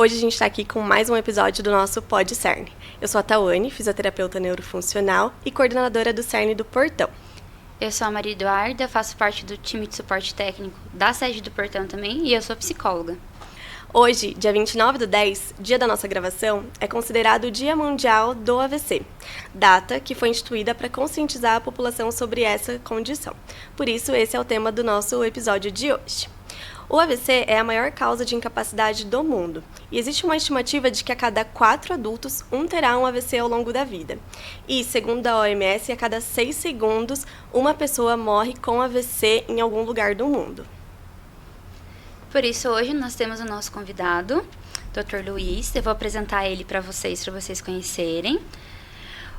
Hoje a gente está aqui com mais um episódio do nosso Pod CERN. Eu sou a Tawane, fisioterapeuta neurofuncional e coordenadora do CERN do Portão. Eu sou a Maria Eduarda, faço parte do time de suporte técnico da sede do Portão também e eu sou psicóloga. Hoje, dia 29/10, dia da nossa gravação, é considerado o Dia Mundial do AVC, data que foi instituída para conscientizar a população sobre essa condição. Por isso, esse é o tema do nosso episódio de hoje. O AVC é a maior causa de incapacidade do mundo e existe uma estimativa de que a cada 4 adultos, um terá um AVC ao longo da vida. E, segundo a OMS, a cada 6 segundos, uma pessoa morre com AVC em algum lugar do mundo. Por isso, hoje nós temos o nosso convidado, Dr. Luiz. Eu vou apresentar ele para vocês conhecerem.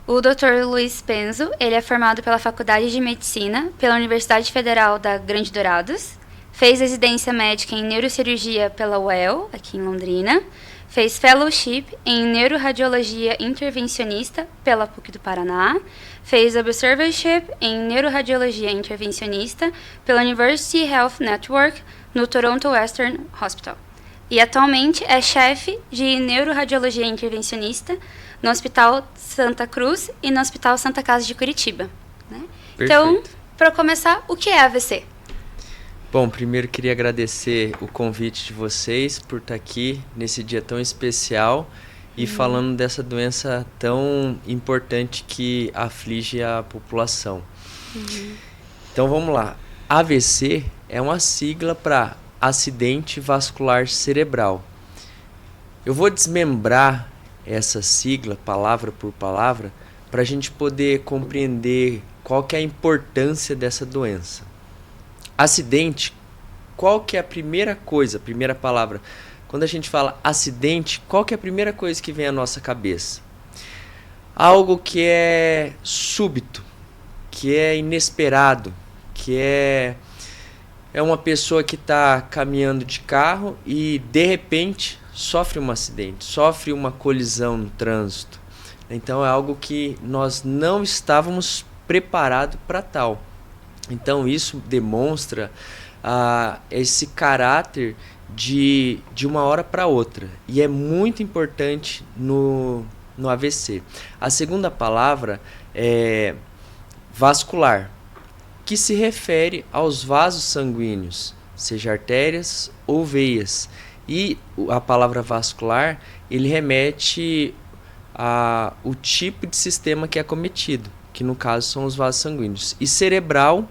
O Dr. Luiz Penzo, ele é formado pela Faculdade de Medicina, pela Universidade Federal da Grande Dourados. Fez residência médica em neurocirurgia pela UEL, aqui em Londrina. Fez fellowship em neuroradiologia intervencionista pela PUC do Paraná. Fez observership em neuroradiologia intervencionista pela University Health Network no Toronto Western Hospital. E atualmente é chefe de neuroradiologia intervencionista no Hospital Santa Cruz e no Hospital Santa Casa de Curitiba. Né? Então, para começar, o que é AVC? Bom, primeiro queria agradecer o convite de vocês por estar aqui nesse dia tão especial e falando dessa doença tão importante que aflige a população. Então vamos lá. AVC é uma sigla para acidente vascular cerebral. Eu vou desmembrar essa sigla, palavra por palavra, para a gente poder compreender qual que é a importância dessa doença. Acidente, qual que é a primeira coisa, a primeira palavra? Quando a gente fala acidente, qual que é a primeira coisa que vem à nossa cabeça? Algo que é súbito, que é inesperado, que é uma pessoa que está caminhando de carro e de repente sofre um acidente, sofre uma colisão no trânsito. Então é algo que nós não estávamos preparados para tal. Então isso demonstra esse caráter de uma hora para outra. E é muito importante no AVC. A segunda palavra é vascular, que se refere aos vasos sanguíneos, seja artérias ou veias. E a palavra vascular, ele remete ao tipo de sistema que é acometido, que no caso são os vasos sanguíneos. E cerebral,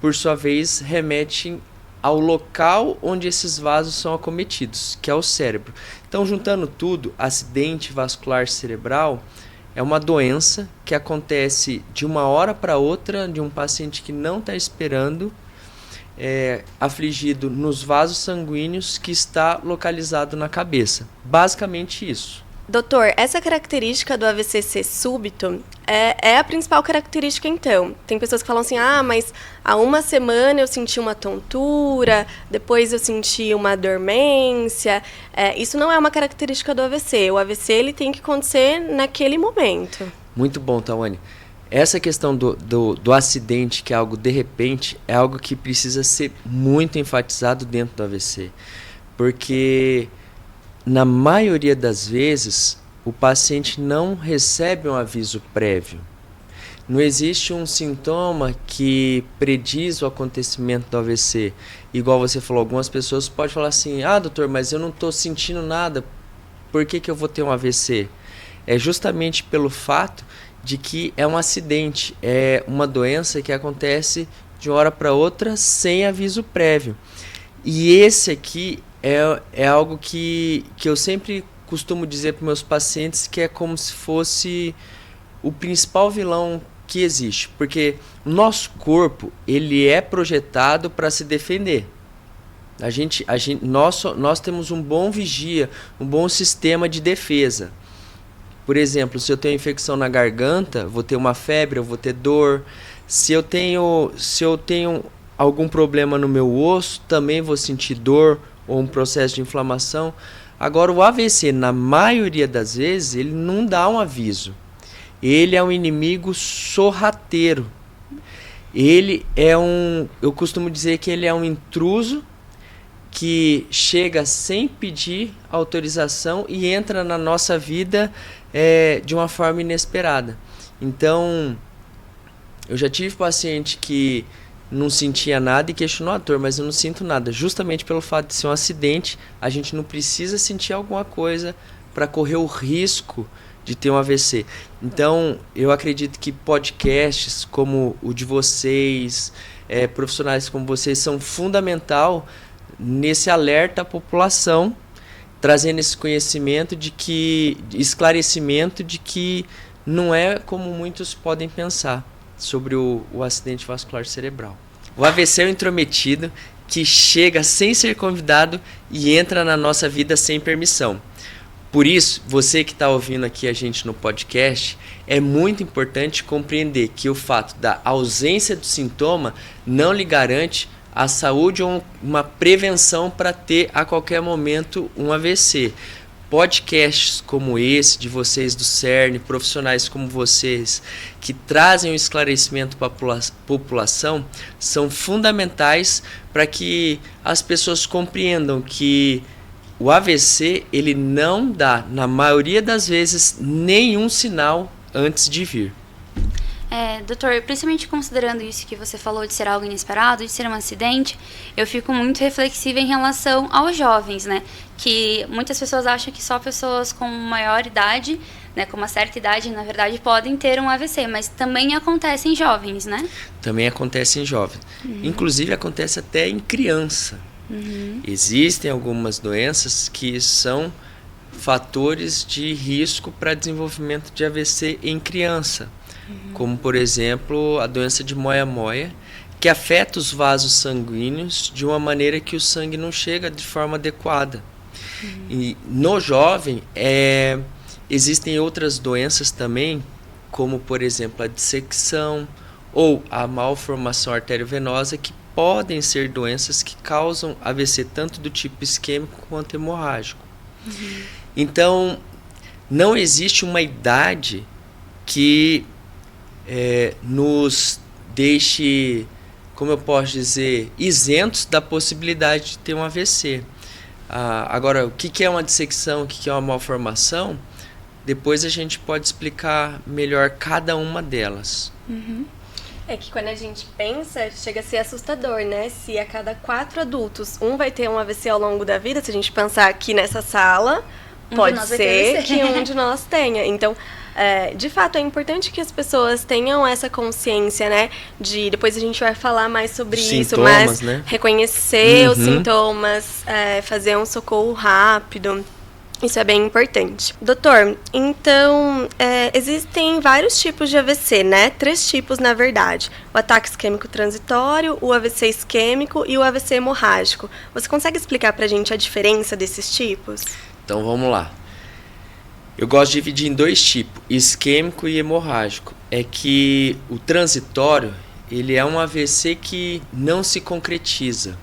por sua vez, remete ao local onde esses vasos são acometidos, que é o cérebro. Então, juntando tudo, acidente vascular cerebral é uma doença que acontece de uma hora para outra de um paciente que não está esperando, afligido nos vasos sanguíneos que está localizado na cabeça. Basicamente isso. Doutor, essa característica do AVC ser súbito é a principal característica, então. Tem pessoas que falam assim, mas há uma semana eu senti uma tontura, depois eu senti uma dormência. Isso não é uma característica do AVC. O AVC ele tem que acontecer naquele momento. Muito bom, Tawane. Essa questão do acidente, que é algo de repente, é algo que precisa ser muito enfatizado dentro do AVC. Porque na maioria das vezes, o paciente não recebe um aviso prévio. Não existe um sintoma que prediz o acontecimento do AVC. Igual você falou, algumas pessoas podem falar assim, doutor, mas eu não estou sentindo nada, por que eu vou ter um AVC? É justamente pelo fato de que é um acidente, é uma doença que acontece de uma hora para outra sem aviso prévio. E esse aqui é algo que eu sempre costumo dizer para meus pacientes, que é como se fosse o principal vilão que existe. Porque o nosso corpo, ele é projetado para se defender. Nós temos um bom vigia, um bom sistema de defesa. Por exemplo, se eu tenho infecção na garganta, vou ter uma febre, eu vou ter dor. Se eu tenho algum problema no meu osso, também vou sentir dor ou um processo de inflamação. Agora, o AVC, na maioria das vezes, ele não dá um aviso. Ele é um inimigo sorrateiro. Eu costumo dizer que ele é um intruso que chega sem pedir autorização e entra na nossa vida de uma forma inesperada. Então, eu já tive paciente que não sentia nada e questionou: doutor, mas eu não sinto nada. Justamente pelo fato de ser um acidente, a gente não precisa sentir alguma coisa para correr o risco de ter um AVC. Então, eu acredito que podcasts como o de vocês, profissionais como vocês, são fundamental nesse alerta à população, trazendo esse conhecimento esclarecimento de que não é como muitos podem pensar sobre o acidente vascular cerebral. O AVC é um intrometido que chega sem ser convidado e entra na nossa vida sem permissão. Por isso, você que está ouvindo aqui a gente no podcast, é muito importante compreender que o fato da ausência do sintoma não lhe garante a saúde ou uma prevenção para ter a qualquer momento um AVC. Podcasts como esse de vocês do CERN, profissionais como vocês, que trazem um esclarecimento para a população, são fundamentais para que as pessoas compreendam que o AVC ele não dá, na maioria das vezes, nenhum sinal antes de vir. Doutor, principalmente considerando isso que você falou de ser algo inesperado, de ser um acidente, eu fico muito reflexiva em relação aos jovens, né? Que muitas pessoas acham que só pessoas com maior idade, né, com uma certa idade, na verdade, podem ter um AVC, mas também acontece em jovens, né? Também acontece em jovens. Inclusive, acontece até em criança. Existem algumas doenças que são fatores de risco para desenvolvimento de AVC em criança. Como, por exemplo, a doença de moia-moia, que afeta os vasos sanguíneos de uma maneira que o sangue não chega de forma adequada. E no jovem, existem outras doenças também, como, por exemplo, a dissecção ou a malformação arteriovenosa, que podem ser doenças que causam AVC tanto do tipo isquêmico quanto hemorrágico. Então, não existe uma idade que nos deixe, como eu posso dizer, isentos da possibilidade de ter um AVC. Agora, o que é uma dissecção, o que é uma malformação, depois a gente pode explicar melhor cada uma delas. É que quando a gente pensa, chega a ser assustador, né? Se a cada 4 adultos, um vai ter um AVC ao longo da vida, se a gente pensar aqui nessa sala, pode ser que um de nós tenha. Então, de fato, é importante que as pessoas tenham essa consciência, né? Depois a gente vai falar mais sobre isso, mas né? Reconhecer os sintomas, fazer um socorro rápido. Isso é bem importante. Doutor, então, existem vários tipos de AVC, né? 3 tipos, na verdade. O ataque isquêmico transitório, o AVC isquêmico e o AVC hemorrágico. Você consegue explicar pra gente a diferença desses tipos? Então, vamos lá. Eu gosto de dividir em 2 tipos, isquêmico e hemorrágico. É que o transitório, ele é um AVC que não se concretiza.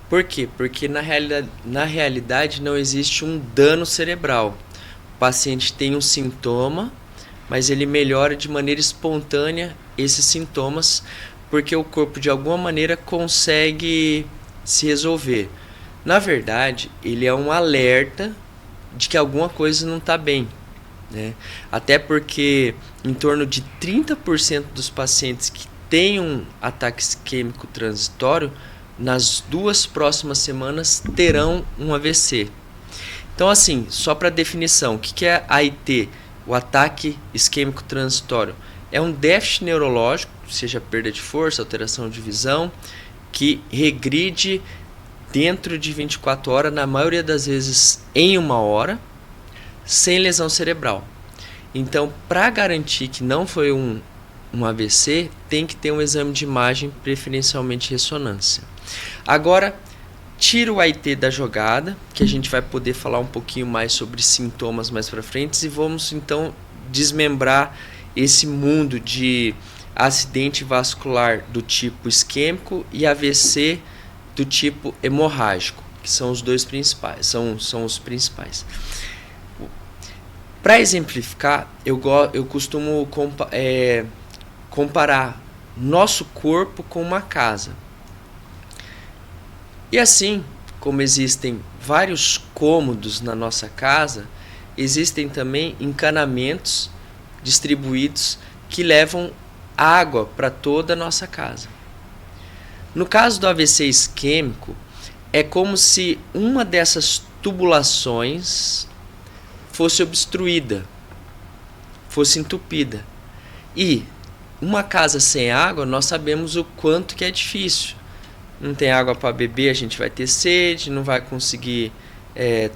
Por quê? Porque na realidade não existe um dano cerebral. O paciente tem um sintoma, mas ele melhora de maneira espontânea esses sintomas, porque o corpo de alguma maneira consegue se resolver. Na verdade, ele é um alerta de que alguma coisa não está bem, né? Até porque em torno de 30% dos pacientes que têm um ataque isquêmico transitório, nas 2 próximas semanas terão um AVC. Então, assim, só para definição, o que é AIT? O ataque isquêmico transitório é um déficit neurológico, seja perda de força, alteração de visão, que regride dentro de 24 horas, na maioria das vezes em 1 hora, sem lesão cerebral. Então, para garantir que não foi um AVC, tem que ter um exame de imagem, preferencialmente ressonância. Agora, tira o AIT da jogada, que a gente vai poder falar um pouquinho mais sobre sintomas mais para frente, e vamos então desmembrar esse mundo de acidente vascular do tipo isquêmico e AVC do tipo hemorrágico, que são os 2 principais, são os principais. Para exemplificar, eu costumo comparar nosso corpo com uma casa. E assim, como existem vários cômodos na nossa casa, existem também encanamentos distribuídos que levam água para toda a nossa casa. No caso do AVC isquêmico, é como se uma dessas tubulações fosse obstruída, fosse entupida. E uma casa sem água, nós sabemos o quanto que é difícil. Não tem água para beber, a gente vai ter sede, não vai conseguir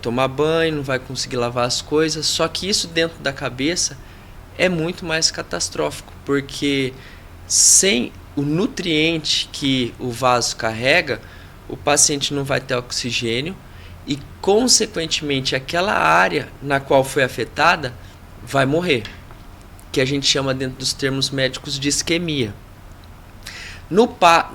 tomar banho, não vai conseguir lavar as coisas. Só que isso dentro da cabeça é muito mais catastrófico, porque sem o nutriente que o vaso carrega, o paciente não vai ter oxigênio e, consequentemente, aquela área na qual foi afetada vai morrer, que a gente chama dentro dos termos médicos de isquemia.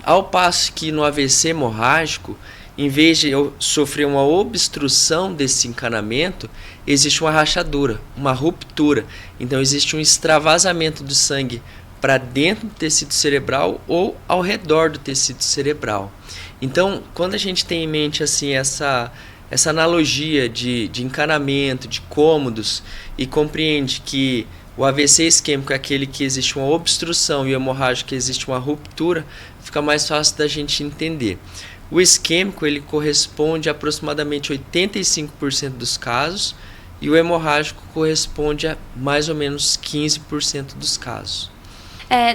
Ao passo que no AVC hemorrágico, em vez de eu sofrer uma obstrução desse encanamento, existe uma rachadura, uma ruptura. Então existe um extravasamento do sangue para dentro do tecido cerebral ou ao redor do tecido cerebral. Então, quando a gente tem em mente assim essa analogia de encanamento, de cômodos, e compreende que o AVC isquêmico é aquele que existe uma obstrução e o hemorrágico que existe uma ruptura, fica mais fácil da gente entender. O isquêmico ele corresponde a aproximadamente 85% dos casos e o hemorrágico corresponde a mais ou menos 15% dos casos.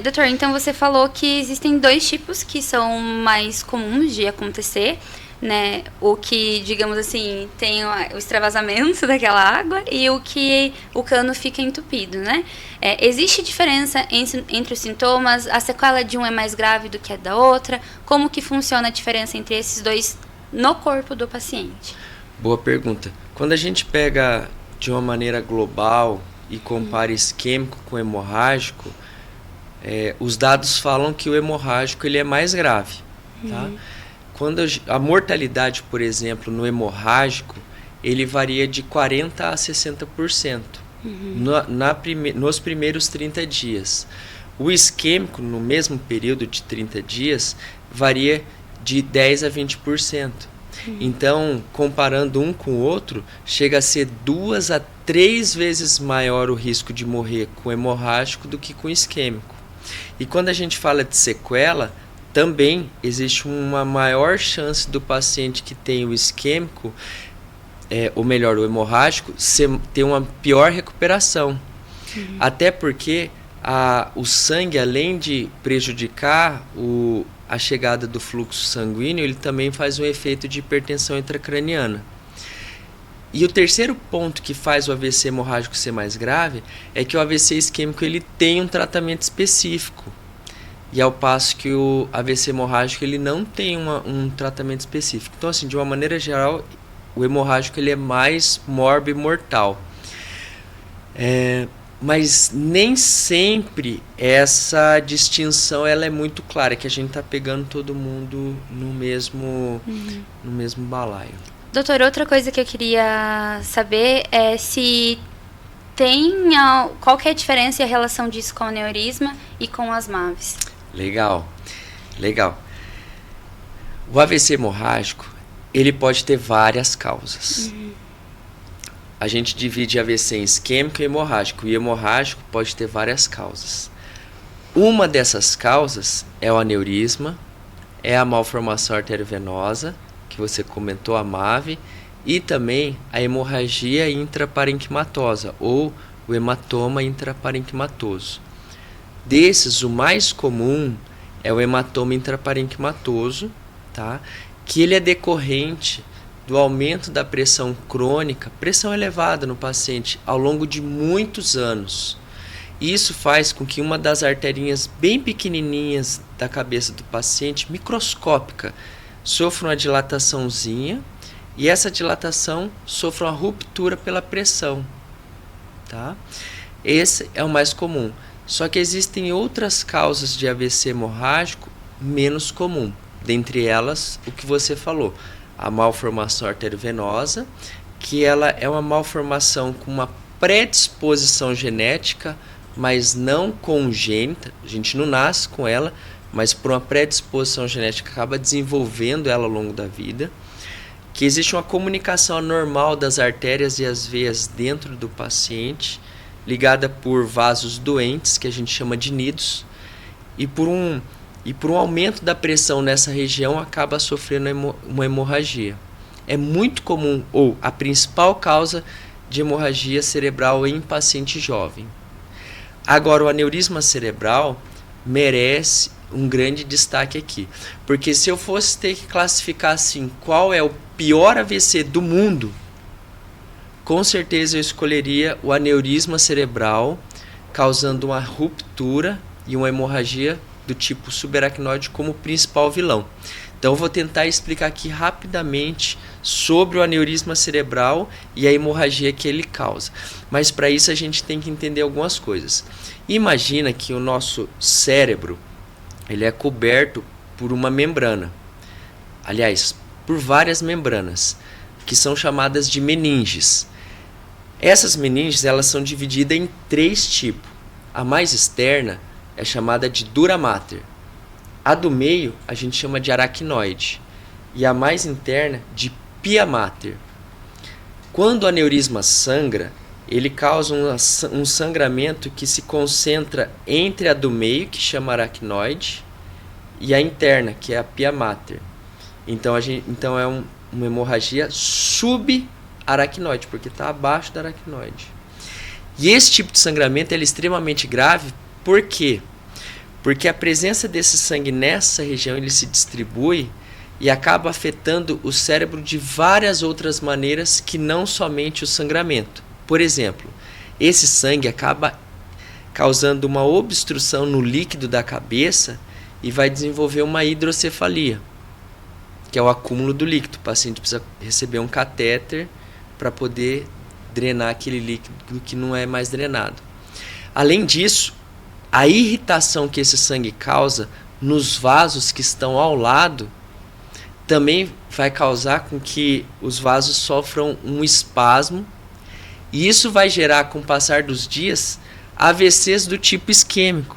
Doutor, então você falou que existem dois tipos que são mais comuns de acontecer, né? O que, digamos assim, tem o extravasamento daquela água e o que o cano fica entupido, né? Existe diferença entre os sintomas? A sequela de um é mais grave do que a da outra? Como que funciona a diferença entre esses dois no corpo do paciente? Boa pergunta. Quando a gente pega de uma maneira global e compara isquêmico com hemorrágico, os dados falam que o hemorrágico ele é mais grave, tá? Quando a mortalidade, por exemplo, no hemorrágico, ele varia de 40% a 60% nos primeiros 30 dias. O isquêmico, no mesmo período de 30 dias, varia de 10% a 20%. Então, comparando um com o outro, chega a ser 2 a 3 vezes maior o risco de morrer com o hemorrágico do que com o isquêmico. E quando a gente fala de sequela, também existe uma maior chance do paciente que tem o isquêmico, ou melhor, o hemorrágico, ter uma pior recuperação. Até porque o sangue, além de prejudicar a chegada do fluxo sanguíneo, ele também faz um efeito de hipertensão intracraniana. E o terceiro ponto que faz o AVC hemorrágico ser mais grave é que o AVC isquêmico ele tem um tratamento específico. E ao passo que o AVC hemorrágico ele não tem um tratamento específico. Então, assim, de uma maneira geral, o hemorrágico ele é mais mórbido e mortal. Mas nem sempre essa distinção ela é muito clara, que a gente está pegando todo mundo no mesmo balaio. Doutor, outra coisa que eu queria saber é se qual que é a diferença e a relação disso com o aneurisma e com as MAVs. Legal. O AVC hemorrágico, ele pode ter várias causas. A gente divide AVC em isquêmico e hemorrágico. E hemorrágico pode ter várias causas. Uma dessas causas é o aneurisma, é a malformação arteriovenosa, que você comentou, a MAV, e também a hemorragia intraparenquimatosa, ou o hematoma intraparenquimatoso. Desses, o mais comum é o hematoma intraparenquimatoso, tá? Que ele é decorrente do aumento da pressão crônica, pressão elevada no paciente, ao longo de muitos anos. Isso faz com que uma das arterinhas bem pequenininhas da cabeça do paciente, microscópica, sofra uma dilataçãozinha e essa dilatação sofra uma ruptura pela pressão, tá? Esse é o mais comum. Só que existem outras causas de AVC hemorrágico menos comum. Dentre elas, o que você falou, a malformação arteriovenosa, que ela é uma malformação com uma predisposição genética, mas não congênita. A gente não nasce com ela, mas por uma predisposição genética acaba desenvolvendo ela ao longo da vida. que existe uma comunicação anormal das artérias e as veias dentro do paciente, ligada por vasos doentes, que a gente chama de nidos, e por um aumento da pressão nessa região acaba sofrendo uma hemorragia. É muito comum, ou a principal causa de hemorragia cerebral em paciente jovem. Agora, o aneurisma cerebral merece um grande destaque aqui, porque se eu fosse ter que classificar assim, qual é o pior AVC do mundo, com certeza eu escolheria o aneurisma cerebral, causando uma ruptura e uma hemorragia do tipo subaracnoide como principal vilão. Então eu vou tentar explicar aqui rapidamente sobre o aneurisma cerebral e a hemorragia que ele causa. Mas para isso a gente tem que entender algumas coisas. Imagina que o nosso cérebro ele é coberto por uma membrana. Aliás, por várias membranas, que são chamadas de meninges. Essas meninges elas são divididas em 3 tipos. A mais externa é chamada de dura mater. A do meio a gente chama de aracnoide. E a mais interna de pia mater. Quando o aneurisma sangra, ele causa um sangramento que se concentra entre a do meio, que chama aracnoide, e a interna, que é a pia mater. Então é uma hemorragia subaracnoide, porque está abaixo da aracnoide. E esse tipo de sangramento é extremamente grave, por quê? Porque a presença desse sangue nessa região ele se distribui e acaba afetando o cérebro de várias outras maneiras que não somente o sangramento. Por exemplo, esse sangue acaba causando uma obstrução no líquido da cabeça e vai desenvolver uma hidrocefalia, que é o acúmulo do líquido. O paciente precisa receber um catéter para poder drenar aquele líquido que não é mais drenado. Além disso, a irritação que esse sangue causa nos vasos que estão ao lado também vai causar com que os vasos sofram um espasmo, e isso vai gerar, com o passar dos dias, AVCs do tipo isquêmico.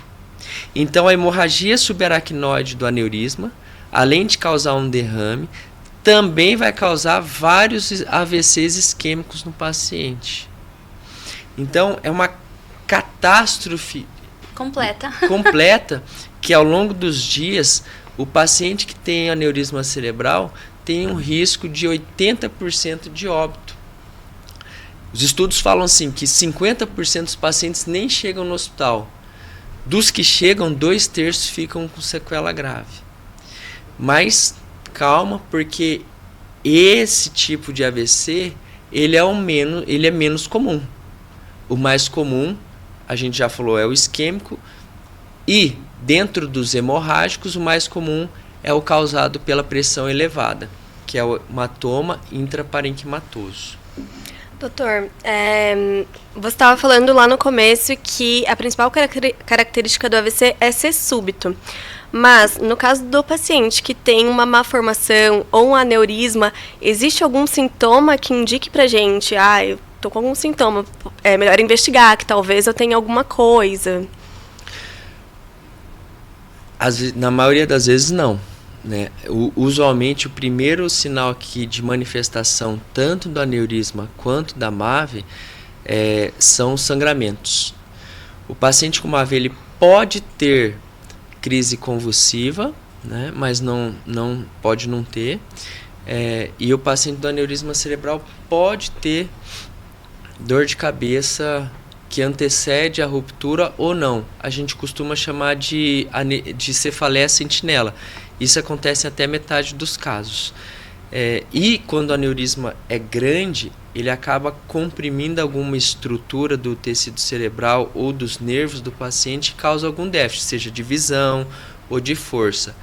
Então a hemorragia subaracnoide do aneurisma, além de causar um derrame, também vai causar vários AVCs isquêmicos no paciente. Então é uma catástrofe completa que ao longo dos dias o paciente que tem aneurisma cerebral tem um risco de 80% de óbito. Os estudos falam assim que 50% dos pacientes nem chegam no hospital. Dos que chegam, 2/3 ficam com sequela grave. Mas calma, porque esse tipo de AVC ele é menos comum. O mais comum, a gente já falou, é o isquêmico, e dentro dos hemorrágicos o mais comum é o causado pela pressão elevada, que é o hematoma intraparenquimatoso. Doutor, você estava falando lá no começo que a principal característica do AVC é ser súbito. Mas, no caso do paciente que tem uma má formação ou um aneurisma, existe algum sintoma que indique pra gente, eu tô com algum sintoma, é melhor investigar, que talvez eu tenha alguma coisa? Na maioria das vezes não, né? Usualmente o primeiro sinal aqui de manifestação tanto do aneurisma quanto da MAVE são os sangramentos. O paciente com MAVE ele pode ter crise convulsiva, né? Mas não pode não ter, e o paciente do aneurisma cerebral pode ter dor de cabeça que antecede a ruptura ou não. A gente costuma chamar de cefaleia sentinela. Isso acontece até metade dos casos. E quando o aneurisma é grande, ele acaba comprimindo alguma estrutura do tecido cerebral ou dos nervos do paciente e causa algum déficit, seja de visão ou de força.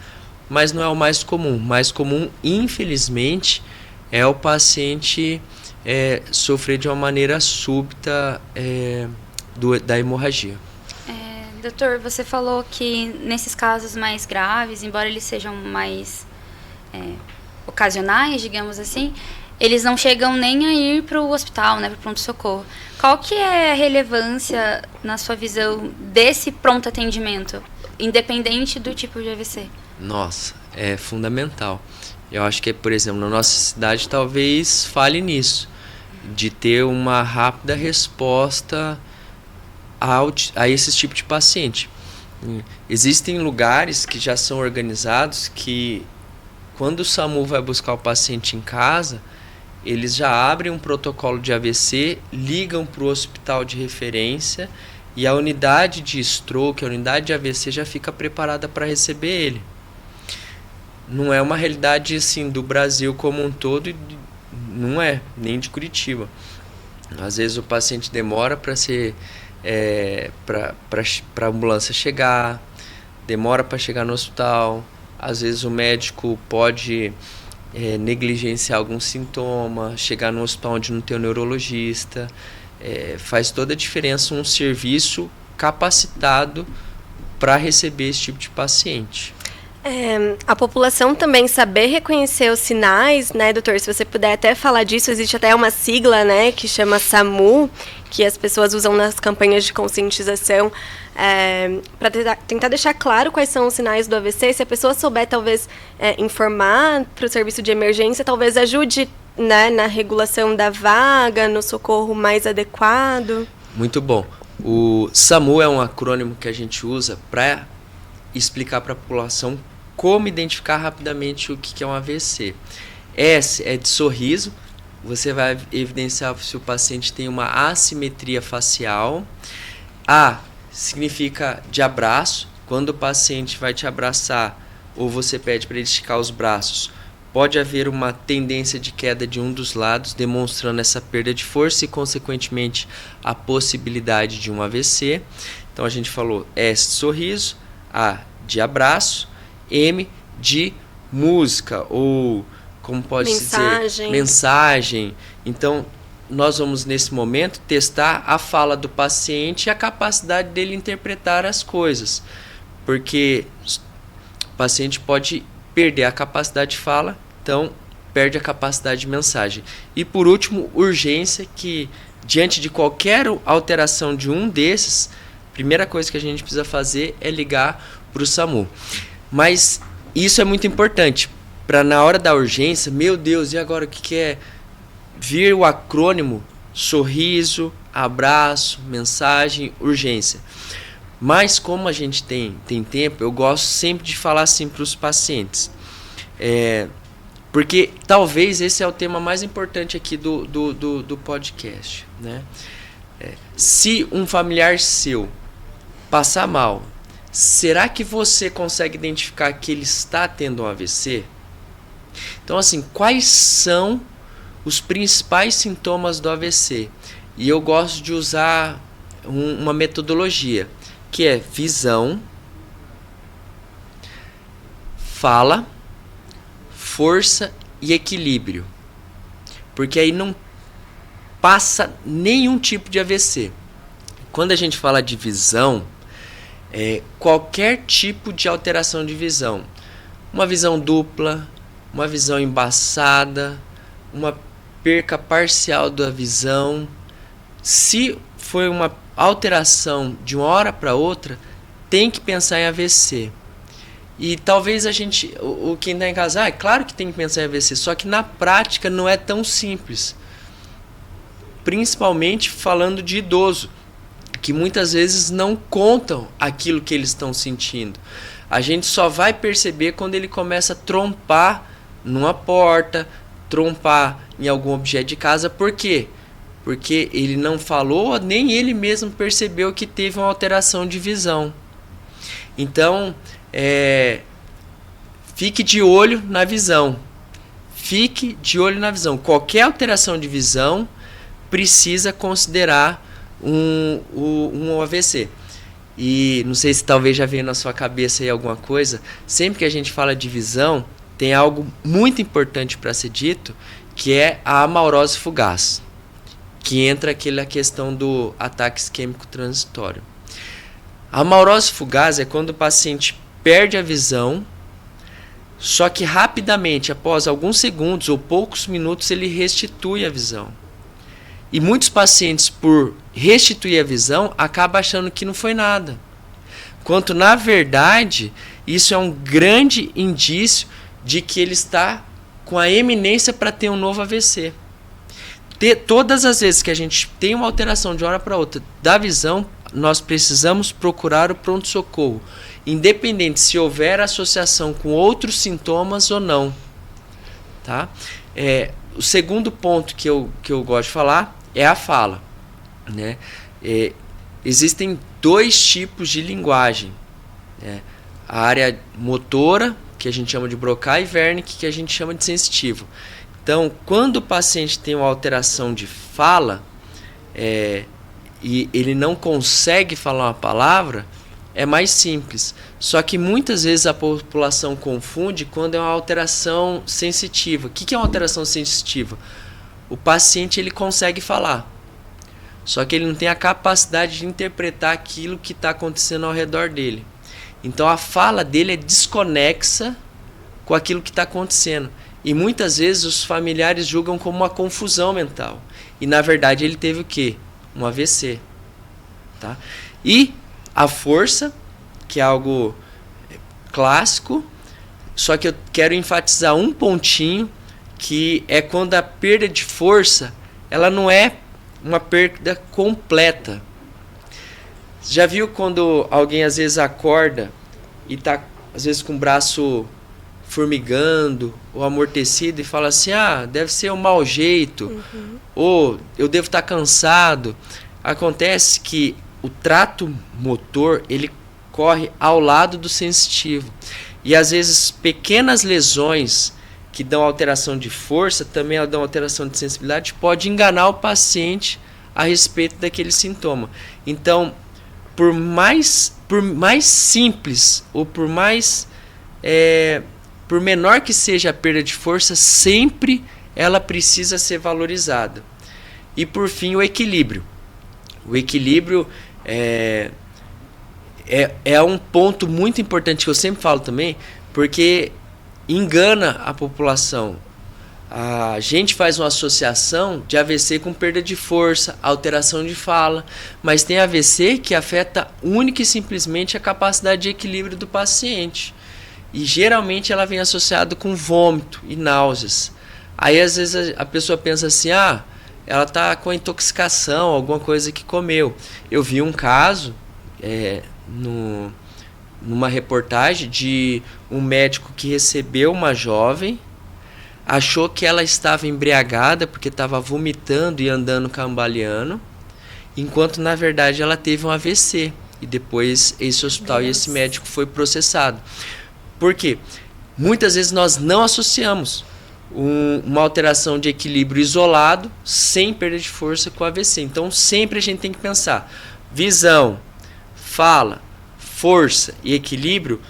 Mas não é o mais comum. O mais comum, infelizmente, é o paciente sofrer de uma maneira súbita da hemorragia. Doutor, você falou que nesses casos mais graves, embora eles sejam mais ocasionais, digamos assim, eles não chegam nem a ir para o hospital, né, para o pronto-socorro. Qual que é a relevância, na sua visão, desse pronto atendimento, independente do tipo de AVC? Nossa, é fundamental. Eu acho que, por exemplo, na nossa cidade talvez fale nisso, de ter uma rápida resposta a esse tipo de paciente. Existem lugares que já são organizados que, quando o SAMU vai buscar o paciente em casa, eles já abrem um protocolo de AVC, ligam para o hospital de referência e a unidade de stroke, a unidade de AVC já fica preparada para receber ele. Não é uma realidade assim do Brasil como um todo, não é, nem de Curitiba. Às vezes o paciente demora para ser para a ambulância chegar, demora para chegar no hospital. Às vezes o médico pode negligenciar algum sintoma, chegar no hospital onde não tem o neurologista. Faz toda a diferença um serviço capacitado para receber esse tipo de paciente. A população também saber reconhecer os sinais, né, doutor? Se você puder até falar disso, existe até uma sigla, né, que chama SAMU, que as pessoas usam nas campanhas de conscientização, para tentar deixar claro quais são os sinais do AVC. Se a pessoa souber, talvez, informar para o serviço de emergência, talvez ajude, né, na regulação da vaga, no socorro mais adequado. Muito bom. O SAMU é um acrônimo que a gente usa para explicar para a população como identificar rapidamente o que é um AVC. S é de sorriso, você vai evidenciar se o paciente tem uma assimetria facial. A significa de abraço, quando o paciente vai te abraçar ou você pede para ele esticar os braços, pode haver uma tendência de queda de um dos lados, demonstrando essa perda de força e, consequentemente, a possibilidade de um AVC. Então, a gente falou S de sorriso, A de abraço, M de música, ou como pode dizer, mensagem. Então, nós vamos nesse momento testar a fala do paciente e a capacidade dele interpretar as coisas, porque o paciente pode perder a capacidade de fala, então perde a capacidade de mensagem. E por último, urgência, que diante de qualquer alteração de um desses, a primeira coisa que a gente precisa fazer é ligar para o SAMU. Mas isso é muito importante, para na hora da urgência, meu Deus, e agora o que é? Vir o acrônimo sorriso, abraço, mensagem, urgência. Mas como a gente tem tempo, eu gosto sempre de falar assim para os pacientes. Porque talvez esse é o tema mais importante aqui do podcast, né? Se um familiar seu passar mal, será que você consegue identificar que ele está tendo um AVC? Então, assim, quais são os principais sintomas do AVC? E eu gosto de usar uma metodologia, que é visão, fala, força e equilíbrio. Porque aí não passa nenhum tipo de AVC. Quando a gente fala de visão, qualquer tipo de alteração de visão. Uma visão dupla, uma visão embaçada, uma perca parcial da visão. Se foi uma alteração de uma hora para outra, tem que pensar em AVC. E talvez quem está em casa, é claro que tem que pensar em AVC, só que na prática não é tão simples. Principalmente falando de idoso, que muitas vezes não contam aquilo que eles estão sentindo. A gente só vai perceber quando ele começa a trompar numa porta, trompar em algum objeto de casa. Por quê? Porque ele não falou, nem ele mesmo percebeu que teve uma alteração de visão. Então, fique de olho na visão. Fique de olho na visão. Qualquer alteração de visão precisa considerar um AVC. E não sei se talvez já veio na sua cabeça aí alguma coisa. Sempre que a gente fala de visão, tem algo muito importante para ser dito, que é a amaurose fugaz, que entra aquela questão do ataque isquêmico transitório. A amaurose fugaz é quando o paciente perde a visão, só que rapidamente, após alguns segundos ou poucos minutos, ele restitui a visão. E muitos pacientes, por restituir a visão, acabam achando que não foi nada. Quanto, na verdade, isso é um grande indício de que ele está com a eminência para ter um novo AVC. Todas as vezes que a gente tem uma alteração de uma hora para outra da visão, nós precisamos procurar o pronto-socorro, independente se houver associação com outros sintomas ou não. Tá? O segundo ponto que eu gosto de falar é a fala. Né? Existem 2 tipos de linguagem. A área motora, que a gente chama de Broca, e Wernicke, que a gente chama de sensitivo. Então, quando o paciente tem uma alteração de fala e ele não consegue falar uma palavra, é mais simples. Só que muitas vezes a população confunde quando é uma alteração sensitiva. O que é uma alteração sensitiva? O paciente ele consegue falar, só que ele não tem a capacidade de interpretar aquilo que está acontecendo ao redor dele. Então a fala dele é desconexa com aquilo que está acontecendo. E muitas vezes os familiares julgam como uma confusão mental. E na verdade ele teve o quê? Um AVC. Tá? E a força, que é algo clássico, só que eu quero enfatizar um pontinho, que é quando a perda de força, ela não é uma perda completa. Já viu quando alguém às vezes acorda e está às vezes com o braço formigando ou amortecido e fala assim, deve ser um mau jeito, ou eu devo estar cansado. Acontece que o trato motor, ele corre ao lado do sensitivo. E às vezes pequenas lesões que dão alteração de força, também dão alteração de sensibilidade, pode enganar o paciente a respeito daquele sintoma. Então, por mais simples ou por menor que seja a perda de força, sempre ela precisa ser valorizada. E por fim, o equilíbrio. O equilíbrio é um ponto muito importante que eu sempre falo também, porque engana a população. A gente faz uma associação de AVC com perda de força, alteração de fala, mas tem AVC que afeta única e simplesmente a capacidade de equilíbrio do paciente. E geralmente ela vem associada com vômito e náuseas. Aí às vezes a pessoa pensa assim, ela está com intoxicação, alguma coisa que comeu. Eu vi um caso numa reportagem de um médico que recebeu uma jovem, achou que ela estava embriagada porque estava vomitando e andando cambaleando, enquanto na verdade ela teve um AVC. E depois esse hospital e esse médico foi processado. Por quê? Muitas vezes nós não associamos uma alteração de equilíbrio isolado, sem perda de força, com AVC. Então sempre a gente tem que pensar, visão, fala, força e equilíbrio,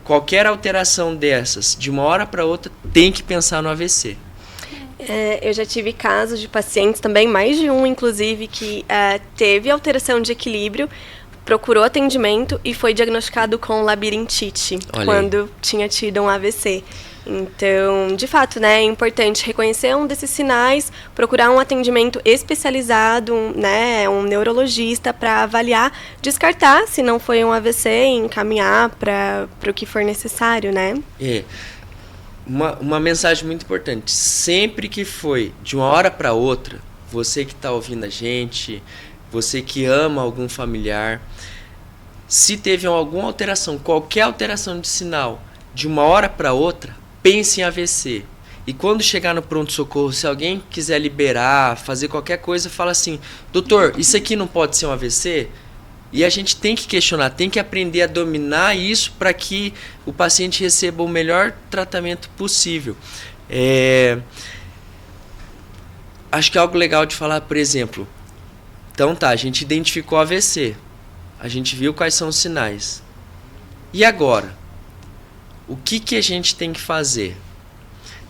qualquer alteração dessas, de uma hora para outra, tem que pensar no AVC. Eu já tive casos de pacientes também, mais de um inclusive, que teve alteração de equilíbrio, procurou atendimento e foi diagnosticado com labirintite, quando tinha tido um AVC. Então, de fato, né, é importante reconhecer um desses sinais, procurar um atendimento especializado, né, um neurologista para avaliar, descartar se não foi um AVC e encaminhar para o que for necessário, né? Uma mensagem muito importante, sempre que foi de uma hora para outra, você que está ouvindo a gente, você que ama algum familiar, se teve alguma alteração, qualquer alteração de sinal, de uma hora para outra, pense em AVC. E quando chegar no pronto-socorro, se alguém quiser liberar, fazer qualquer coisa, fala assim, doutor, isso aqui não pode ser um AVC? E a gente tem que questionar, tem que aprender a dominar isso para que o paciente receba o melhor tratamento possível. Acho que é algo legal de falar, por exemplo, então a gente identificou o AVC, a gente viu quais são os sinais. E agora? O que a gente tem que fazer?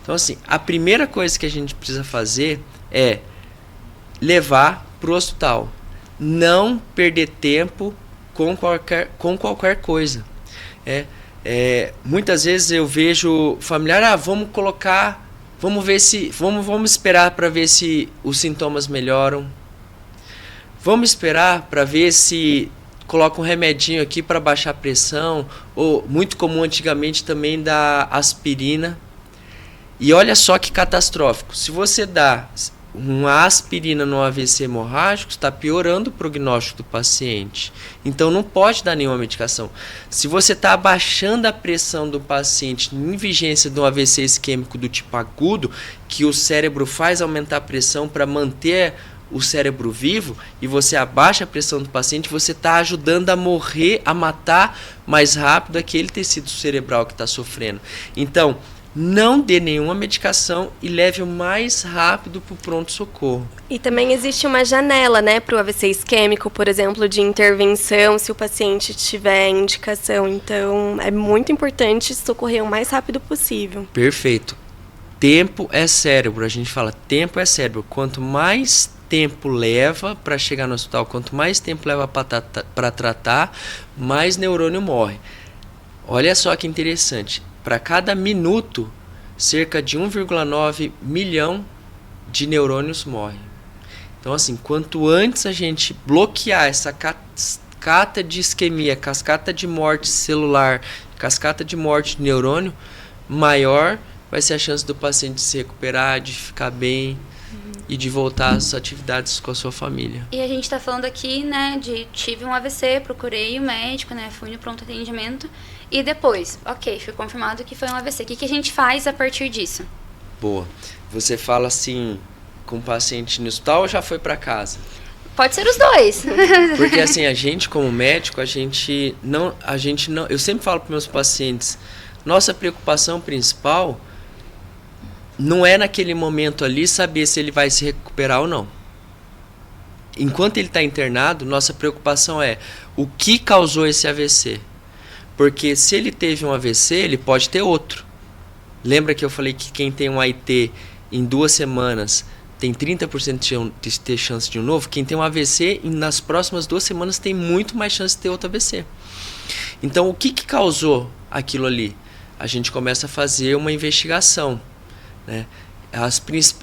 Então, assim, a primeira coisa que a gente precisa fazer é levar para o hospital. Não perder tempo com qualquer coisa. Muitas vezes eu vejo familiar, vamos esperar para ver se os sintomas melhoram. Vamos esperar para ver se coloca um remedinho aqui para baixar a pressão, ou muito comum antigamente também da aspirina. E olha só que catastrófico, se você dá uma aspirina no AVC hemorrágico, está piorando o prognóstico do paciente. Então não pode dar nenhuma medicação. Se você está abaixando a pressão do paciente em vigência de um AVC isquêmico do tipo agudo, que o cérebro faz aumentar a pressão para manter o cérebro vivo, e você abaixa a pressão do paciente, você está ajudando a morrer, a matar mais rápido aquele tecido cerebral que está sofrendo. Então, não dê nenhuma medicação e leve o mais rápido para o pronto-socorro. E também existe uma janela, né, para o AVC isquêmico, por exemplo, de intervenção, se o paciente tiver indicação. Então, é muito importante socorrer o mais rápido possível. Perfeito. Tempo é cérebro. A gente fala, tempo é cérebro. Quanto mais tempo leva para chegar no hospital, quanto mais tempo leva para tratar, mais neurônio morre. Olha só que interessante. Para cada minuto, cerca de 1,9 milhão de neurônios morrem. Então, assim, quanto antes a gente bloquear essa cascata de isquemia, cascata de morte celular, cascata de morte de neurônio, maior vai ser a chance do paciente se recuperar, de ficar bem e de voltar às atividades com a sua família. E a gente está falando aqui, né, de tive um AVC, procurei o médico, né, fui no pronto atendimento e depois, ok, foi confirmado que foi um AVC. O que a gente faz a partir disso? Boa. Você fala assim com o paciente no hospital ou já foi para casa? Pode ser os dois. Porque assim, a gente como médico, a gente não, eu sempre falo para meus pacientes, nossa preocupação principal não é naquele momento ali saber se ele vai se recuperar ou não. Enquanto ele está internado, nossa preocupação é o que causou esse AVC. Porque se ele teve um AVC, ele pode ter outro. Lembra que eu falei que quem tem um AIT em 2 semanas tem 30% de ter chance de um novo? Quem tem um AVC, nas próximas 2 semanas tem muito mais chance de ter outro AVC. Então, o que causou aquilo ali? A gente começa a fazer uma investigação, né?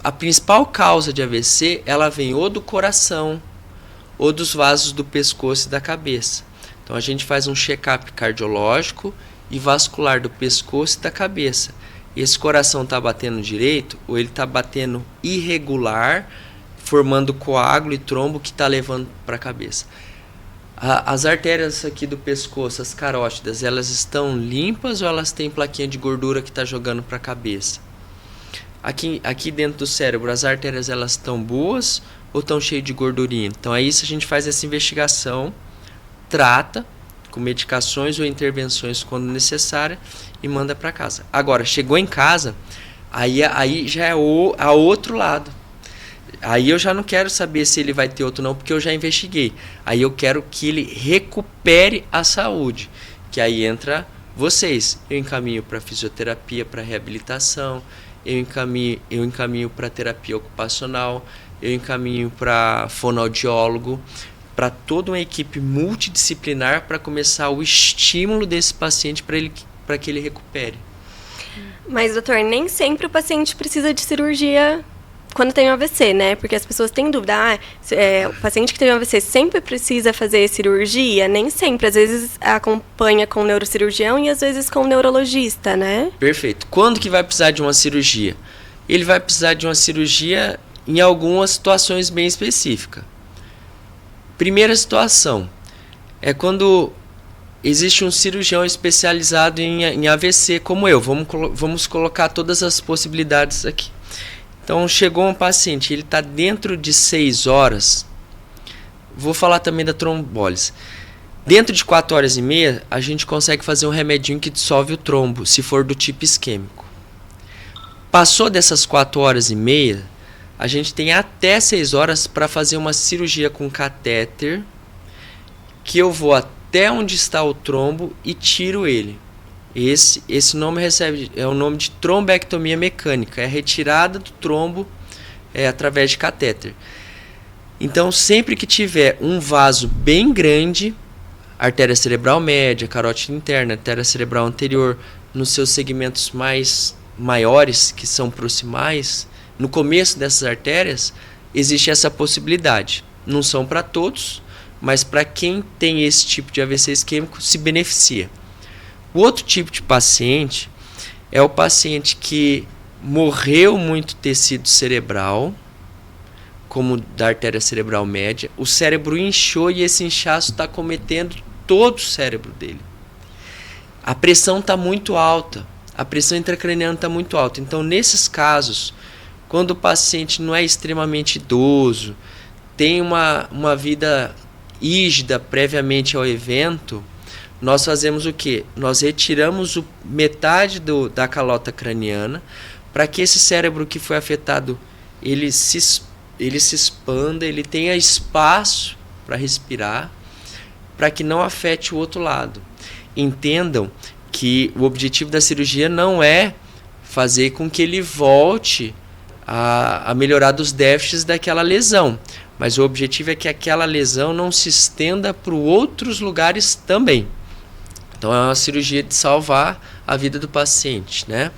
A principal causa de AVC, ela vem ou do coração ou dos vasos do pescoço e da cabeça. Então a gente faz um check-up cardiológico e vascular do pescoço e da cabeça. Esse coração está batendo direito ou ele está batendo irregular, formando coágulo e trombo que está levando para a cabeça. As artérias aqui do pescoço, as carótidas, elas estão limpas ou elas têm plaquinha de gordura que está jogando para a cabeça? Aqui dentro do cérebro, as artérias elas estão boas ou estão cheias de gordurinha? Então, aí isso a gente faz essa investigação, trata com medicações ou intervenções quando necessária e manda para casa. Agora, chegou em casa, aí já é a outro lado. Aí eu já não quero saber se ele vai ter outro não, porque eu já investiguei. Aí eu quero que ele recupere a saúde, que aí entra vocês. Eu encaminho para fisioterapia, para reabilitação, eu encaminho para terapia ocupacional, eu encaminho para fonoaudiólogo, para toda uma equipe multidisciplinar para começar o estímulo desse paciente para que ele recupere. Mas, doutor, nem sempre o paciente precisa de cirurgia quando tem um AVC, né? Porque as pessoas têm dúvida, o paciente que tem um AVC sempre precisa fazer cirurgia? Nem sempre, às vezes acompanha com o neurocirurgião e às vezes com o neurologista, né? Perfeito. Quando que vai precisar de uma cirurgia? Ele vai precisar de uma cirurgia em algumas situações bem específicas. Primeira situação é quando existe um cirurgião especializado em AVC como eu. Vamos colocar todas as possibilidades aqui. Então, chegou um paciente, ele está dentro de 6 horas. Vou falar também da trombólise. Dentro de 4 horas e meia, a gente consegue fazer um remedinho que dissolve o trombo, se for do tipo isquêmico. Passou dessas 4 horas e meia, a gente tem até 6 horas para fazer uma cirurgia com catéter, que eu vou até onde está o trombo e tiro ele. Esse nome é o nome de trombectomia mecânica, é a retirada do trombo através de catéter. Então, sempre que tiver um vaso bem grande, artéria cerebral média, carótida interna, artéria cerebral anterior, nos seus segmentos maiores, que são proximais, no começo dessas artérias, existe essa possibilidade. Não são para todos, mas para quem tem esse tipo de AVC isquêmico se beneficia. O outro tipo de paciente é o paciente que morreu muito tecido cerebral, como da artéria cerebral média, o cérebro inchou e esse inchaço está cometendo todo o cérebro dele. A pressão está muito alta, a pressão intracraniana está muito alta. Então, nesses casos, quando o paciente não é extremamente idoso, tem uma vida rígida previamente ao evento, nós fazemos o quê? Nós retiramos metade da calota craniana para que esse cérebro que foi afetado ele se expanda, ele tenha espaço para respirar, para que não afete o outro lado. Entendam que o objetivo da cirurgia não é fazer com que ele volte a melhorar dos déficits daquela lesão, mas o objetivo é que aquela lesão não se estenda para outros lugares também. Então é uma cirurgia de salvar a vida do paciente, né?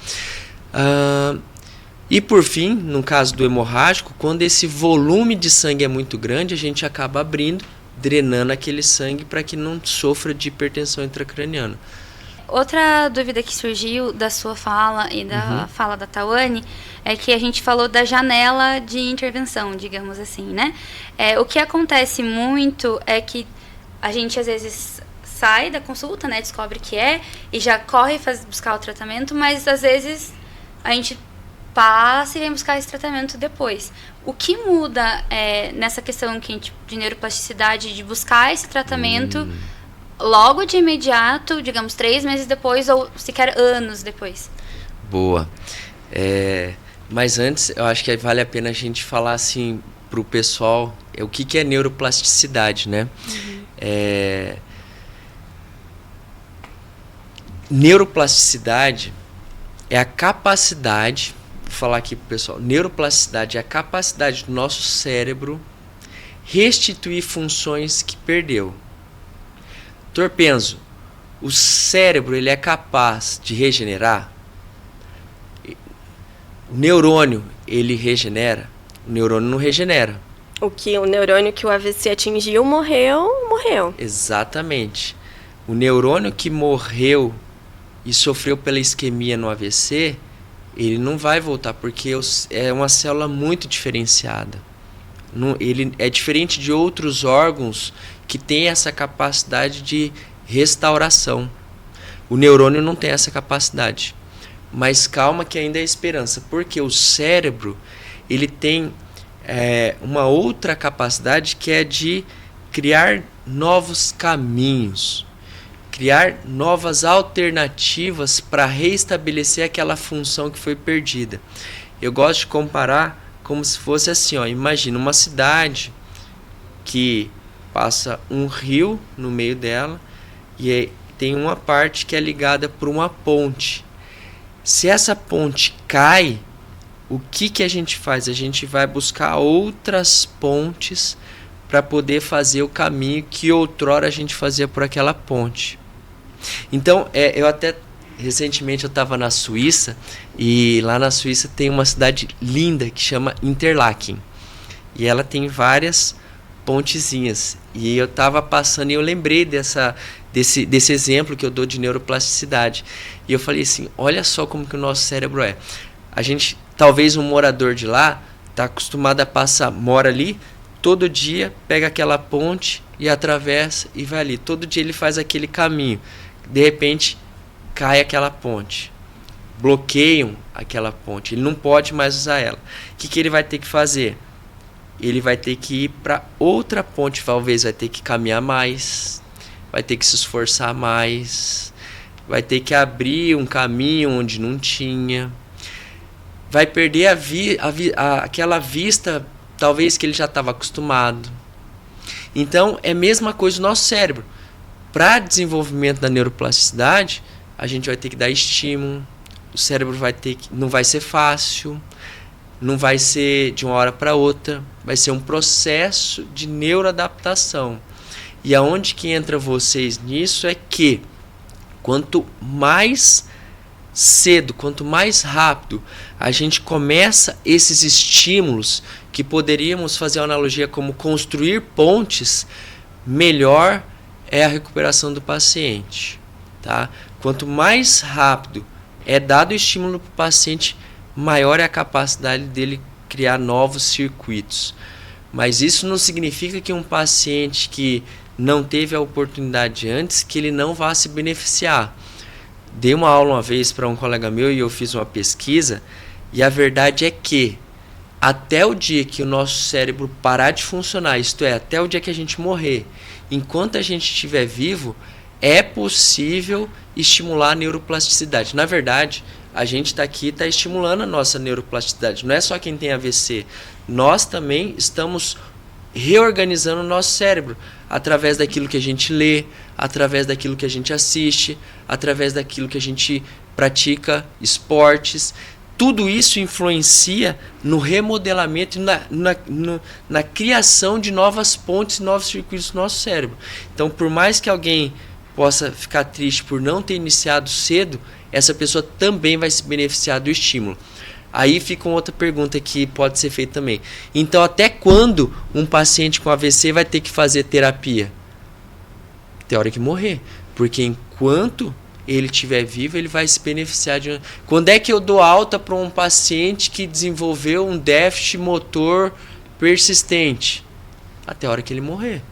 E por fim, no caso do hemorrágico, quando esse volume de sangue é muito grande, a gente acaba abrindo, drenando aquele sangue para que não sofra de hipertensão intracraniana. Outra dúvida que surgiu da sua fala e da fala da Tawane é que a gente falou da janela de intervenção, digamos assim, né? O que acontece muito é que a gente às vezes sai da consulta, né, descobre que e já corre buscar o tratamento, mas às vezes a gente passa e vem buscar esse tratamento depois. O que muda nessa questão de neuroplasticidade, de buscar esse tratamento logo de imediato, digamos 3 meses depois ou sequer anos depois? Boa. Mas antes, eu acho que vale a pena a gente falar assim para o pessoal o que é neuroplasticidade, né? Neuroplasticidade é a capacidade, vou falar aqui pro pessoal, neuroplasticidade é a capacidade do nosso cérebro restituir funções que perdeu. Dr. Penzo, o cérebro ele é capaz de regenerar? O neurônio ele regenera? O neurônio não regenera. O neurônio que o AVC atingiu morreu. Exatamente. O neurônio que morreu e sofreu pela isquemia no AVC, ele não vai voltar, porque é uma célula muito diferenciada. Ele é diferente de outros órgãos que têm essa capacidade de restauração. O neurônio não tem essa capacidade. Mas calma que ainda é esperança, porque o cérebro ele tem uma outra capacidade que é de criar novos caminhos, criar novas alternativas para reestabelecer aquela função que foi perdida. Eu gosto de comparar como se fosse assim, imagina uma cidade que passa um rio no meio dela e tem uma parte que é ligada por uma ponte. Se essa ponte cai, o que a gente faz? A gente vai buscar outras pontes para poder fazer o caminho que outrora a gente fazia por aquela ponte. Então, eu até recentemente eu estava na Suíça e lá na Suíça tem uma cidade linda que chama Interlaken e ela tem várias pontezinhas e eu estava passando e eu lembrei desse exemplo que eu dou de neuroplasticidade e eu falei assim, olha só como que o nosso cérebro é. A gente, talvez um morador de lá está acostumado a mora ali, todo dia pega aquela ponte e atravessa e vai ali, todo dia ele faz aquele caminho. De repente cai aquela ponte, bloqueiam aquela ponte, ele não pode mais usar ela. O que ele vai ter que fazer? Ele vai ter que ir para outra ponte, talvez vai ter que caminhar mais, vai ter que se esforçar mais, vai ter que abrir um caminho onde não tinha, vai perder aquela vista talvez que ele já estava acostumado. Então é a mesma coisa no nosso cérebro. Para desenvolvimento da neuroplasticidade, a gente vai ter que dar estímulo, o cérebro não vai ser fácil, não vai ser de uma hora para outra, vai ser um processo de neuroadaptação. E aonde que entra vocês nisso é que quanto mais cedo, quanto mais rápido a gente começa esses estímulos, que poderíamos fazer uma analogia como construir pontes, melhor é a recuperação do paciente, tá? Quanto mais rápido é dado o estímulo para o paciente, maior é a capacidade dele criar novos circuitos. Mas isso não significa que um paciente que não teve a oportunidade antes, que ele não vá se beneficiar. Dei uma aula uma vez para um colega meu e eu fiz uma pesquisa, e a verdade é que até o dia que o nosso cérebro parar de funcionar, isto é, até o dia que a gente morrer, enquanto a gente estiver vivo, é possível estimular a neuroplasticidade. Na verdade, a gente está aqui, está estimulando a nossa neuroplasticidade. Não é só quem tem AVC. Nós também estamos reorganizando o nosso cérebro através daquilo que a gente lê, através daquilo que a gente assiste, através daquilo que a gente pratica, esportes. Tudo isso influencia no remodelamento e na criação de novas pontes, novos circuitos no nosso cérebro. Então, por mais que alguém possa ficar triste por não ter iniciado cedo, essa pessoa também vai se beneficiar do estímulo. Aí fica uma outra pergunta que pode ser feita também. Então, até quando um paciente com AVC vai ter que fazer terapia? Até a hora que morrer. Porque enquanto ele estiver vivo, ele vai se beneficiar de... Quando é que eu dou alta para um paciente que desenvolveu um déficit motor persistente? Até a hora que ele morrer.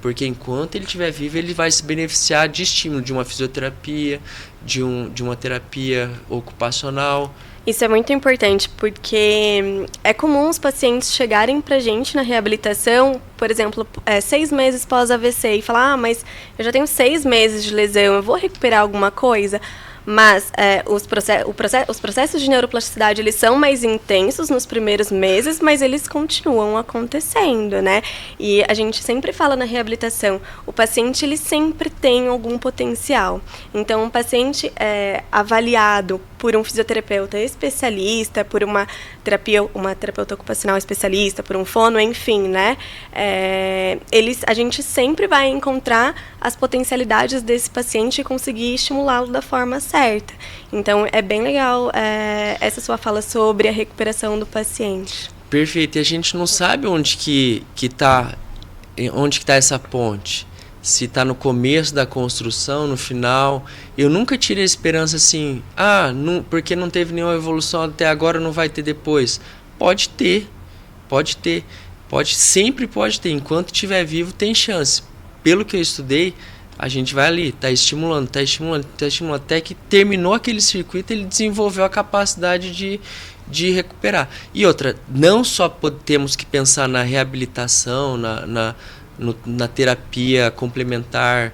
Porque enquanto ele estiver vivo, ele vai se beneficiar de estímulo, de uma fisioterapia, de uma terapia ocupacional. Isso é muito importante, porque é comum os pacientes chegarem pra gente na reabilitação, por exemplo, 6 meses pós-AVC, e falar, mas eu já tenho 6 meses de lesão, eu vou recuperar alguma coisa? Mas os processos de neuroplasticidade, eles são mais intensos nos primeiros meses, mas eles continuam acontecendo, né? E a gente sempre fala na reabilitação, o paciente, ele sempre tem algum potencial. Então, um paciente avaliado por um fisioterapeuta especialista, por uma terapeuta ocupacional especialista, por um fono, enfim, né? A gente sempre vai encontrar as potencialidades desse paciente e conseguir estimulá-lo da forma certa. Então, é bem legal essa sua fala sobre a recuperação do paciente. Perfeito. E a gente não sabe onde que tá essa ponte. Se está no começo da construção, no final. Eu nunca tirei a esperança assim, porque não teve nenhuma evolução até agora, não vai ter depois. Pode ter. Sempre pode ter. Enquanto estiver vivo, tem chance. Pelo que eu estudei, a gente vai ali, está estimulando, até que terminou aquele circuito, ele desenvolveu a capacidade de recuperar. E outra, não só temos que pensar na reabilitação, na terapia complementar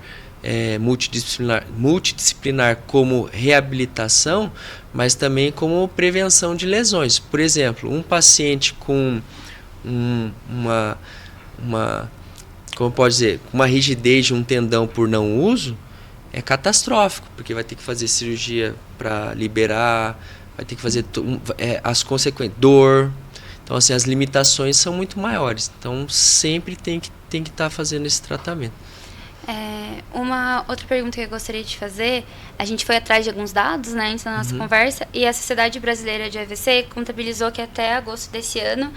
multidisciplinar como reabilitação, mas também como prevenção de lesões. Por exemplo, um paciente com uma rigidez de um tendão por não uso é catastrófico, porque vai ter que fazer cirurgia para liberar, vai ter que fazer as consequências, dor. Então, assim, as limitações são muito maiores. Então, sempre tem que estar fazendo esse tratamento. Uma outra pergunta que eu gostaria de fazer, a gente foi atrás de alguns dados, né, antes da nossa conversa, e a Sociedade Brasileira de AVC contabilizou que até agosto desse ano,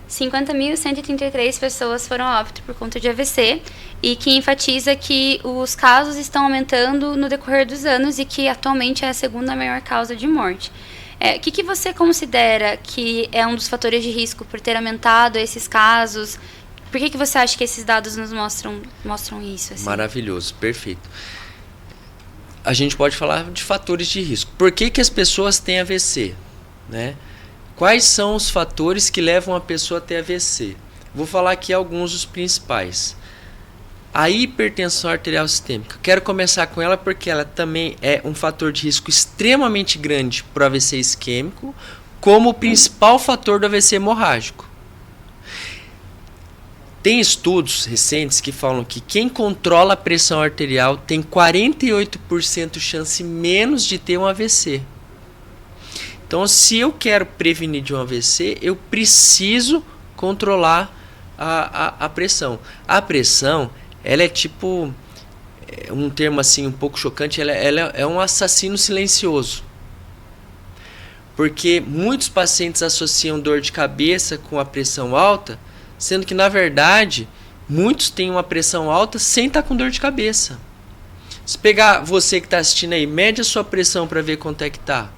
50.133 pessoas foram a óbito por conta de AVC, e que enfatiza que os casos estão aumentando no decorrer dos anos e que atualmente é a segunda maior causa de morte. O que você considera que é um dos fatores de risco por ter aumentado esses casos? Por que você acha que esses dados nos mostram isso? Assim? Maravilhoso, perfeito. A gente pode falar de fatores de risco. Por que as pessoas têm AVC? Né? Quais são os fatores que levam a pessoa a ter AVC? Vou falar aqui alguns dos principais. A hipertensão arterial sistêmica. Quero começar com ela porque ela também é um fator de risco extremamente grande para o AVC isquêmico, como o principal fator do AVC hemorrágico. Tem estudos recentes que falam que quem controla a pressão arterial tem 48% chance menos de ter um AVC. Então, se eu quero prevenir de um AVC, eu preciso controlar a pressão. A pressão, ela é tipo, um termo assim um pouco chocante, ela é um assassino silencioso. Porque muitos pacientes associam dor de cabeça com a pressão alta, sendo que, na verdade, Muitos têm uma pressão alta sem estar com dor de cabeça. Se pegar você que está assistindo aí, mede a sua pressão para ver quanto é que está.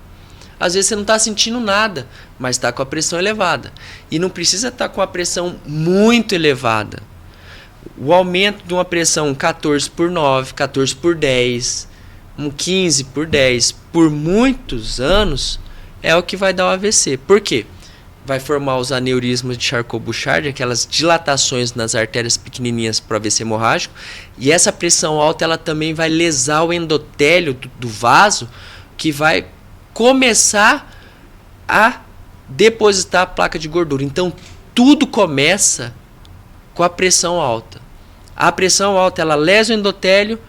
Às vezes você não está sentindo nada, mas está com a pressão elevada. E não precisa estar com a pressão muito elevada. O aumento de uma pressão 14/9, 14/10, um 15/10, por muitos anos, é o que vai dar o AVC. Por quê? Vai formar os aneurismas de Charcot-Bouchard, aquelas dilatações nas artérias pequenininhas para o AVC hemorrágico. E essa pressão alta ela também vai lesar o endotélio do vaso, que vai começar a depositar a placa de gordura. Então, tudo começa com a pressão alta. A pressão alta, ela lesa o endotélio,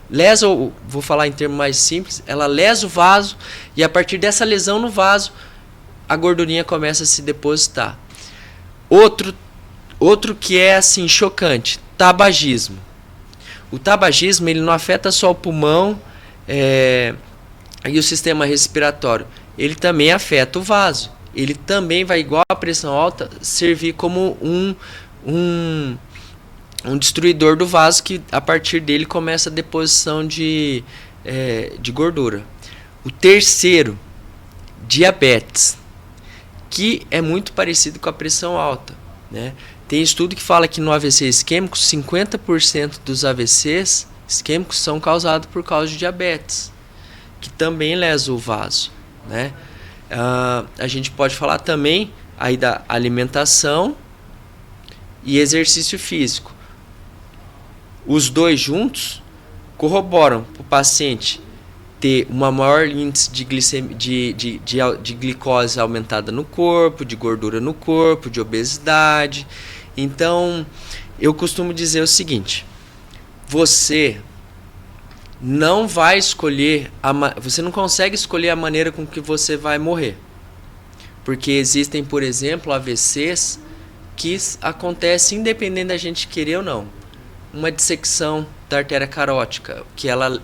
vou falar em termos mais simples, ela lesa o vaso, e a partir dessa lesão no vaso, a gordurinha começa a se depositar. Outro que é assim chocante, tabagismo. O tabagismo ele não afeta só o pulmão e o sistema respiratório, ele também afeta o vaso. Ele também vai, igual a pressão alta, servir como um destruidor do vaso, que a partir dele começa a deposição de gordura. O terceiro, diabetes, que é muito parecido com a pressão alta, né? Tem estudo que fala que no AVC isquêmico, 50% dos AVCs isquêmicos são causados por causa de diabetes, que também lesa o vaso, né? A gente pode falar também aí da alimentação e exercício físico. Os dois juntos corroboram para o paciente ter uma maior índice de glicose aumentada no corpo, de gordura no corpo, de obesidade. Então, eu costumo dizer o seguinte: você não vai escolher, você não consegue escolher a maneira com que você vai morrer. Porque existem, por exemplo, AVCs que acontecem independente da gente querer ou não. Uma dissecção da artéria carótica, que ela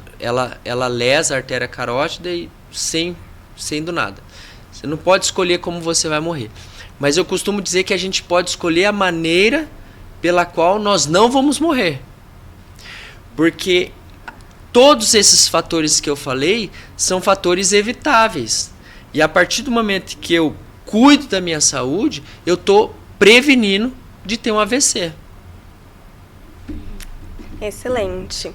lesa a artéria carótida e sem do nada. Você não pode escolher como você vai morrer. Mas eu costumo dizer que a gente pode escolher a maneira pela qual nós não vamos morrer. Porque todos esses fatores que eu falei são fatores evitáveis. E a partir do momento que eu cuido da minha saúde, eu estou prevenindo de ter um AVC. Excelente.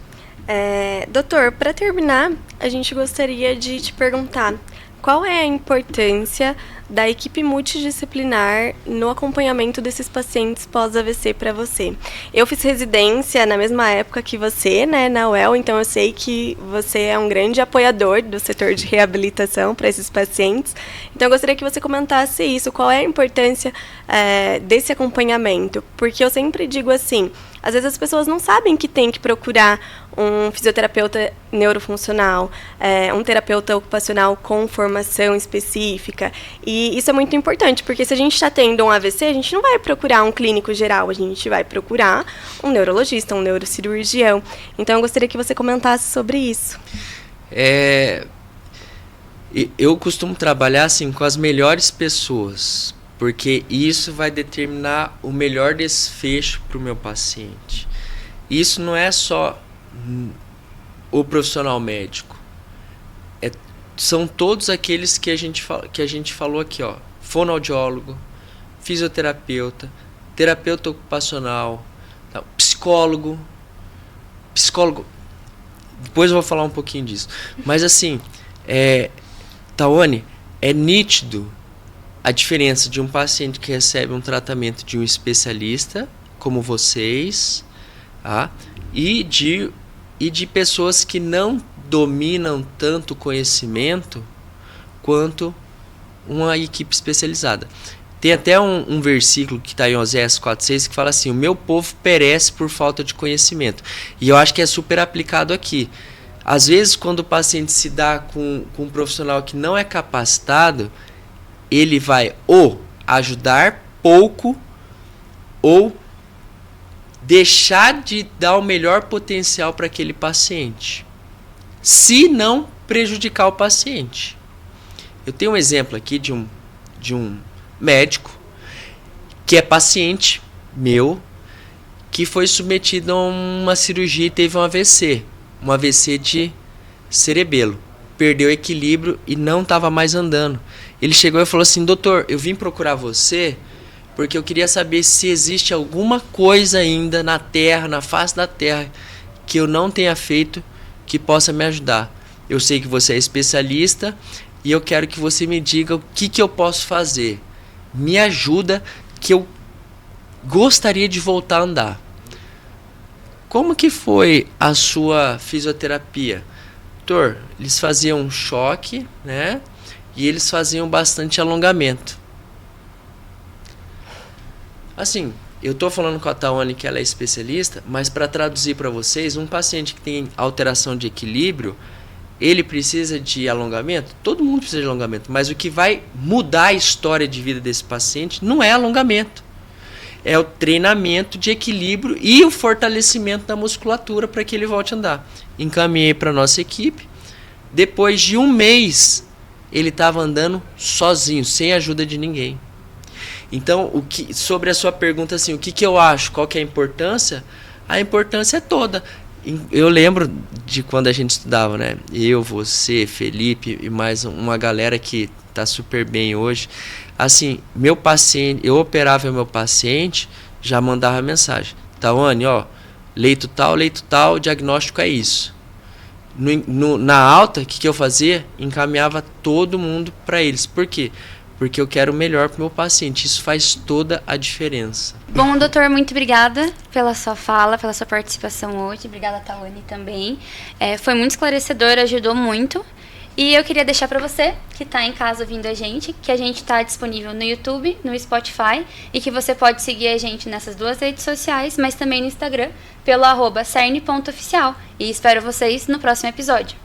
Doutor, para terminar, a gente gostaria de te perguntar qual é a importância da equipe multidisciplinar no acompanhamento desses pacientes pós-AVC para você. Eu fiz residência na mesma época que você, né, na UEL, então eu sei que você é um grande apoiador do setor de reabilitação para esses pacientes. Então eu gostaria que você comentasse isso, qual é a importância desse acompanhamento, porque eu sempre digo assim, às vezes as pessoas não sabem que tem que procurar um fisioterapeuta neurofuncional, um terapeuta ocupacional com formação específica. E isso é muito importante, porque se a gente está tendo um AVC, a gente não vai procurar um clínico geral, a gente vai procurar um neurologista, um neurocirurgião. Então, eu gostaria que você comentasse sobre isso. Eu costumo trabalhar assim com as melhores pessoas, porque isso vai determinar o melhor desfecho para o meu paciente. Isso não é só o profissional médico, são todos aqueles que a gente falou aqui, ó: fonoaudiólogo, fisioterapeuta, terapeuta ocupacional, psicólogo. Depois eu vou falar um pouquinho disso. Mas assim, Tawane, é nítido a diferença de um paciente que recebe um tratamento de um especialista, como vocês, tá? E de pessoas que não dominam tanto o conhecimento quanto uma equipe especializada. Tem até um versículo que está em Oséias 4,6 que fala assim: o meu povo perece por falta de conhecimento. E eu acho que é super aplicado aqui. Às vezes, quando o paciente se dá com um profissional que não é capacitado, ele vai ou ajudar pouco ou deixar de dar o melhor potencial para aquele paciente, se não prejudicar o paciente. Eu tenho um exemplo aqui de um médico que é paciente meu, que foi submetido a uma cirurgia e teve um AVC de cerebelo. Perdeu o equilíbrio e não estava mais andando. Ele chegou e falou assim: doutor, eu vim procurar você porque eu queria saber se existe alguma coisa ainda na Terra, na face da Terra, que eu não tenha feito que possa me ajudar. Eu sei que você é especialista e eu quero que você me diga o que eu posso fazer. Me ajuda, que eu gostaria de voltar a andar. Como que foi a sua fisioterapia? Doutor, eles faziam choque, né? E eles faziam bastante alongamento. Assim, eu tô falando com a Tawane que ela é especialista, mas para traduzir para vocês, um paciente que tem alteração de equilíbrio, ele precisa de alongamento? Todo mundo precisa de alongamento, mas o que vai mudar a história de vida desse paciente não é alongamento. É o treinamento de equilíbrio e o fortalecimento da musculatura para que ele volte a andar. Encaminhei para a nossa equipe. Depois de um mês, ele estava andando sozinho, sem ajuda de ninguém. Então, sobre a sua pergunta, assim, o que eu acho, qual que é a importância? A importância é toda. Eu lembro de quando a gente estudava, né? Eu, você, Felipe e mais uma galera que tá super bem hoje. Assim, meu paciente, eu operava meu paciente, já mandava mensagem: Tawane, ó, leito tal, diagnóstico é isso. Na alta, o que eu fazia? Encaminhava todo mundo para eles. Por quê? Porque eu quero o melhor para o meu paciente. Isso faz toda a diferença. Bom, doutor, muito obrigada pela sua fala, pela sua participação hoje. Obrigada, Tawane, também. Foi muito esclarecedor, ajudou muito. E eu queria deixar para você, que está em casa ouvindo a gente, que a gente está disponível no YouTube, no Spotify, e que você pode seguir a gente nessas 2 redes sociais, mas também no Instagram, pelo @cerne.oficial. E espero vocês no próximo episódio.